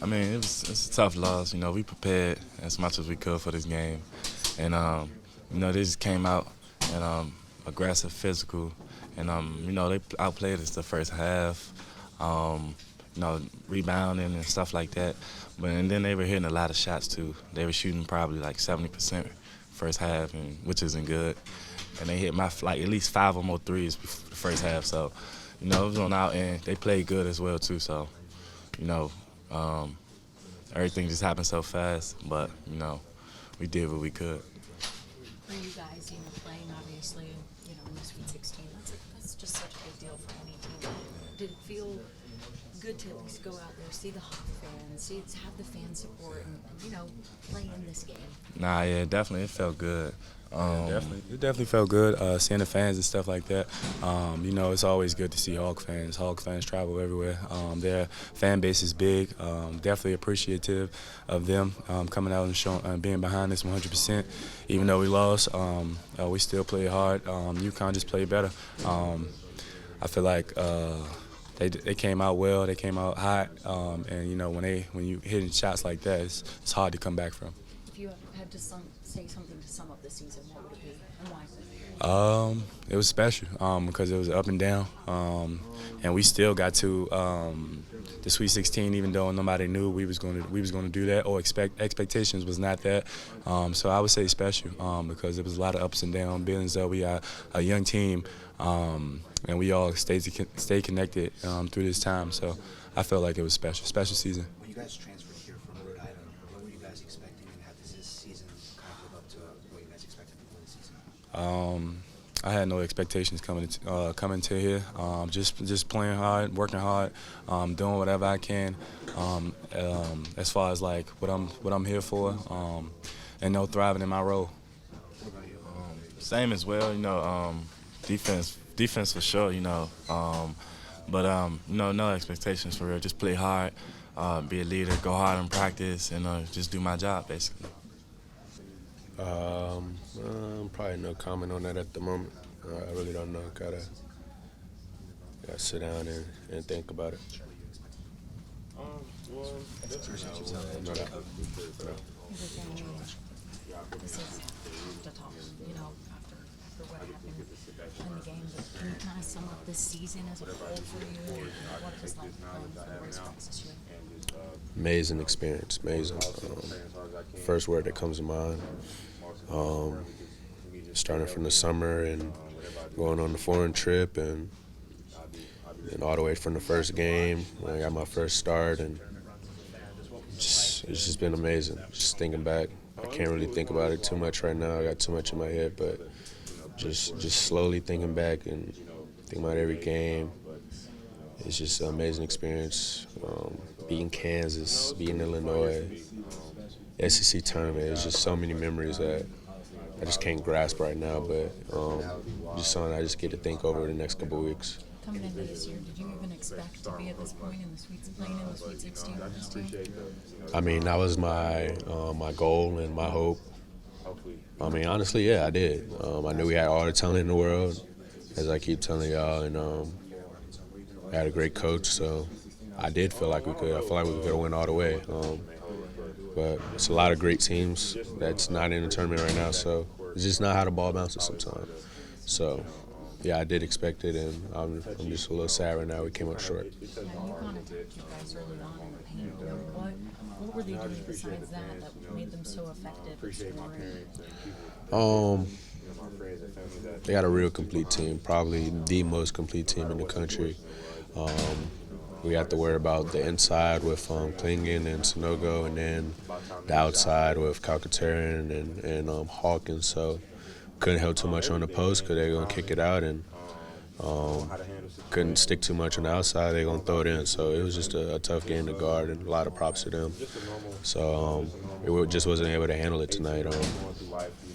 I mean, it's a tough loss. You know, we prepared as much as we could for this game, and you know, they just came out and aggressive, physical, and you know, they outplayed us the first half. You know, rebounding and stuff like that. But and then they were hitting a lot of shots too. They were shooting probably like 70% first half, and which isn't good. And they hit like at least 5 or more threes before the first half. So, you know, it was on our end. They played good as well too. So, you know, everything just happened so fast. But you know, we did what we could. For you guys, playing obviously, in the Sweet 16, that's just such a big deal for any team. Did it feel good to at least go out there, see the Hawk fans, have the fan support, and play in this game? Nah, yeah, definitely, it felt good. It definitely felt good seeing the fans and stuff like that. You know, it's always good to see Hawk fans. Hawk fans travel everywhere. Their fan base is big. Definitely appreciative of them coming out and showing, being behind us 100%. Even though we lost, we still played hard. UCONN just played better. I feel like they came out well. They came out hot, and you know when you hitting shots like that, it's hard to come back from. If you had to say something to sum up the season, what would it be and why? It was special because it was up and down, and we still got to the Sweet 16, even though nobody knew we was going to do that, or expectations was not that. So I would say special because there was a lot of ups and downs. Being as though we are a young team, and we all stay connected through this time. So I felt like it was special season. When you guys transferred here from Rhode Island, what were you guys expecting, and how does this season kind of live up to what you guys expected before the season? I had no expectations coming to here. Just playing hard, working hard, doing whatever I can. As far as like what I'm here for, and thriving in my role. What about you? Same as well. You know, defense for sure. You know, but you know, no expectations for real. Just play hard, be a leader, go hard in practice, and just do my job basically. Probably no comment on that at the moment. I really don't know. Gotta sit down and think about it. This is the talk, after what happened in the game. But can you kind of sum up this season as a whole for you? What it was like playing for the Red Sox this year? Amazing experience, amazing. First word that comes to mind. Starting from the summer and going on the foreign trip and all the way from the first game when I got my first start, and it's just been amazing. Just thinking back, I can't really think about it too much right now. I got too much in my head, but just slowly thinking back and thinking about every game. It's just an amazing experience. Beating Kansas, beating Illinois, SEC tournament. It's just so many memories that I just can't grasp right now, but just something I just get to think over the next couple of weeks. Coming into this year, did you even expect to be at this point in playing in the Sweet 16 with this team? I mean, that was my goal and my hope. I mean, honestly, yeah, I did. I knew we had all the talent in the world, as I keep telling y'all, and I had a great coach, so I did feel like we could. I feel like we could win all the way. But it's a lot of great teams that's not in the tournament right now, so it's just not how the ball bounces sometimes. So, yeah, I did expect it, and I'm just a little sad right now we came up short. Yeah, UConn attacked you guys early on in the paint. What were they doing besides that made them so effective at scoring? They got a real complete team, probably the most complete team in the country. We have to worry about the inside with Klingen and Sonogo, and then the outside with Calcaterra and Hawkins. So couldn't help too much on the post because they're going to kick it out, and couldn't stick too much on the outside. They're going to throw it in. So it was just a tough game to guard, and a lot of props to them. So it just wasn't able to handle it tonight.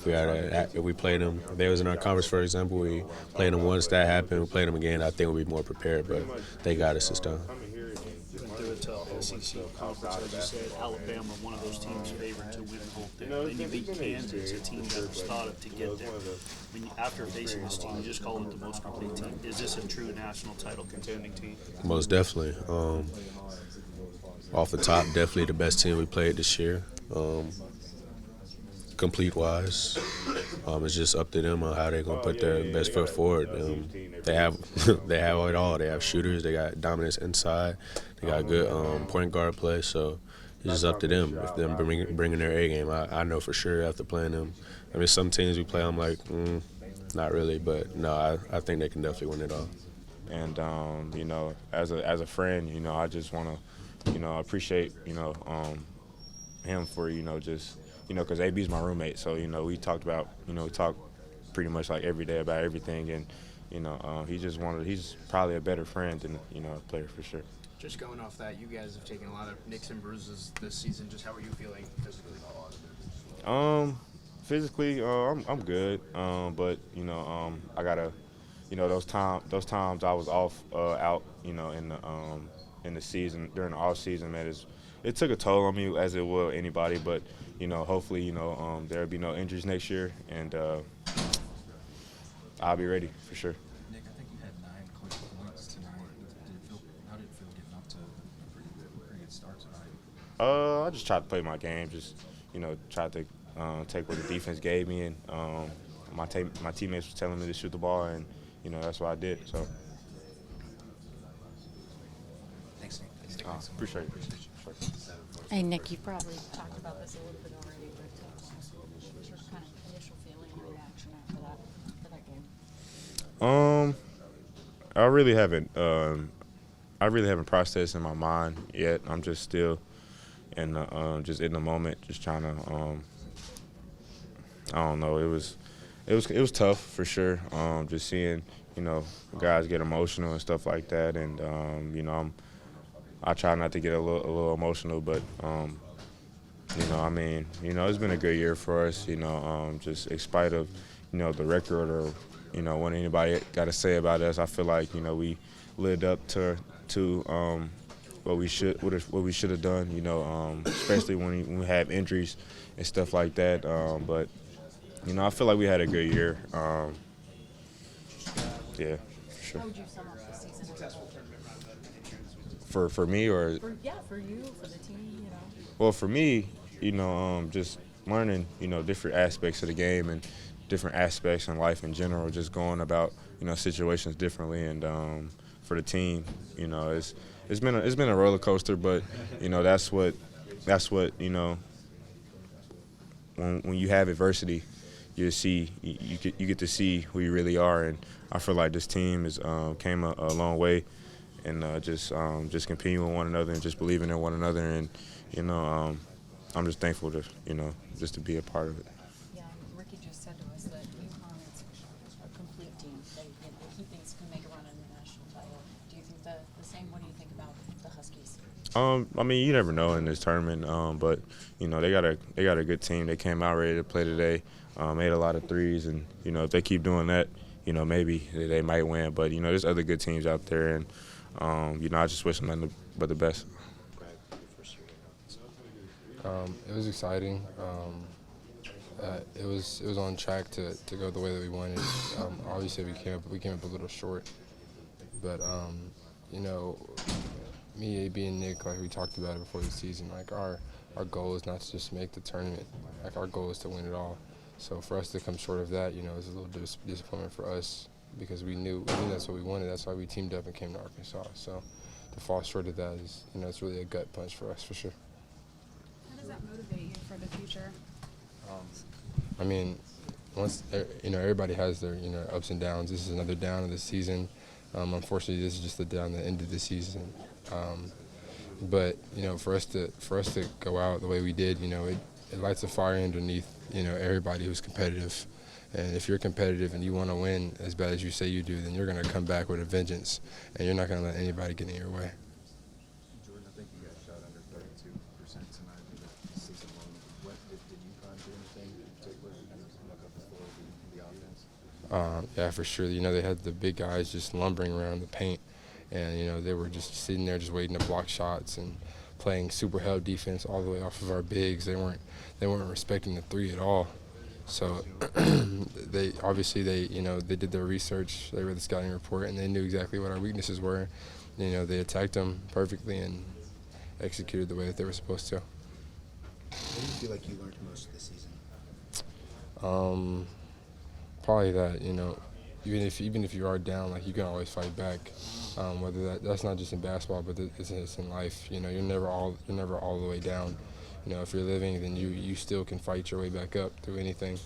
If we played them, if they was in our conference, for example, we played them once that happened, we played them again, I think we'd be more prepared, but they got us this time. Through a SEC conference, as you said, Alabama, one of those teams favored to win the whole thing. Then you beat Kansas, a team that was thought of to get there. After facing this team, you just call it the most complete team. Is this a true national title contending team? Most definitely. off the top, definitely the best team we played this year. Complete wise, it's just up to them on how they're gonna put their best foot forward. They have they have it all. They have shooters. They got dominance inside. They got good point guard play. So it's just up to them. If them bringing their A game, I know for sure after playing them. I mean, some teams we play, I'm like, not really, but no, I think they can definitely win it all. And you know, as a friend, you know, I just want to, you know, appreciate, you know, him for, you know, just, you know, because AB's my roommate, so, you know, we talk pretty much like every day about everything, and, you know, he's probably a better friend than, you know, a player for sure. Just going off that, you guys have taken a lot of nicks and bruises this season. Just how are you feeling physically? Physically, I'm good, but, you know, I gotta, you know, those times I was out, you know, in the season, during the off season, man, it took a toll on me, as it will anybody, but, you know, hopefully, you know, there'll be no injuries next year, and I'll be ready for sure. Nick, I think you had 9 clutch points tonight. How did it feel getting up to a pretty good start tonight? I just tried to play my game, just, you know, tried to take what the defense gave me, and my teammates were telling me to shoot the ball, and, you know, that's what I did. So. Thanks, Nick. Appreciate it. Hey, Nick, you probably talked about this a little bit already, but what was your kind of initial feeling and reaction after that game? I really haven't processed in my mind yet. I'm just still in the moment, just trying to. I don't know. It was tough for sure. Just seeing, you know, guys get emotional and stuff like that, and you know, I try not to get a little emotional, but you know, I mean, you know, it's been a good year for us. You know, just in spite of, you know, the record or, you know, what anybody got to say about us, I feel like, you know, we lived up to what we should have done. You know, especially when we have injuries and stuff like that. But you know, I feel like we had a good year. Yeah, for sure. How would you sum up the season as a whole? For me, or For you, for the team, you know. well, for me, you know, just learning, you know, different aspects of the game and different aspects in life in general, just going about, you know, situations differently, and for the team, you know, it's been a roller coaster, but, you know, that's what you know, when you have adversity, you get to see who you really are, and I feel like this team has came a long way, and just competing with one another and just believing in one another, and, you know, I'm just thankful to, you know, just to be a part of it. Yeah, Ricky just said to us that UConn is a complete team. He thinks can make a run in the national title. Do you think the same? What do you think about the Huskies? I mean, you never know in this tournament, but, you know, they got a good team. They came out ready to play today, made a lot of threes, and, you know, if they keep doing that, you know, maybe they might win. But, you know, there's other good teams out there, and, you know, I just wish them nothing but the best. It was exciting. It was on track to go the way that we wanted. Obviously, we came up a little short, but you know, me, AB, and Nick, like we talked about it before the season. Like our goal is not to just make the tournament. Like our goal is to win it all. So for us to come short of that, you know, is a little disappointment for us, because we knew that's what we wanted. That's why we teamed up and came to Arkansas. So to fall short of that is, you know, it's really a gut punch for us for sure. How does that motivate you for the future? I mean, once, you know, everybody has their, you know, ups and downs. This is another down of the season. Unfortunately, this is just the down the end of the season. But, you know, for us to go out the way we did, you know, it lights a fire underneath, you know, everybody who's competitive. And if you're competitive and you want to win as bad as you say you do, then you're going to come back with a vengeance, and you're not going to let anybody get in your way. Jordan, I think you guys shot under 32% tonight in the season long. What did UConn do anything in particular to kind of look up the floor of the offense? Yeah, for sure. You know, they had the big guys just lumbering around the paint, and, you know, they were just sitting there just waiting to block shots and playing super held defense all the way off of our bigs. They weren't respecting the three at all. So they you know, they did their research, they read the scouting report, and they knew exactly what our weaknesses were. You know, they attacked them perfectly, and executed the way that they were supposed to. What do you feel like you learned most of the season? Probably that, even if you are down, like, you can always fight back. Whether that's not just in basketball, but it's in life. You're never all the way down. If you're living, then you still can fight your way back up through anything,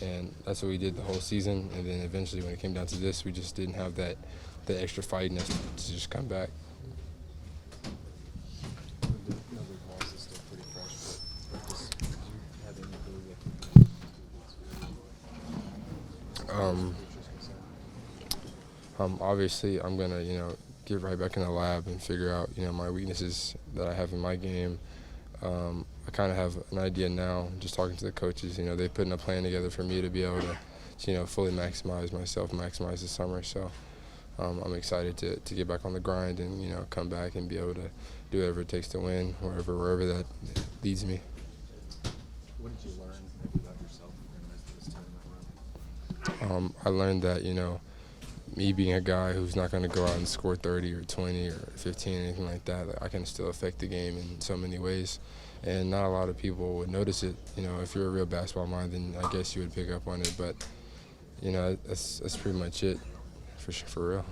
and that's what we did the whole season. And then eventually, when it came down to this, we just didn't have that extra fight in us to just come back. The balls is still pretty fresh, but do you have any clue what Obviously, I'm gonna get right back in the lab and figure out my weaknesses that I have in my game. I kind of have an idea now, just talking to the coaches. They're putting a plan together for me to be able to fully maximize myself, maximize the summer. So I'm excited to get back on the grind and come back and be able to do whatever it takes to win, wherever that leads me. what did you learn maybe about yourself during this tournament run? I learned that me being a guy who's not going to go out and score 30 or 20 or 15, anything like that, I can still affect the game in so many ways. And not a lot of people would notice it. If you're a real basketball mind, then I guess you would pick up on it. But, that's pretty much it, for real.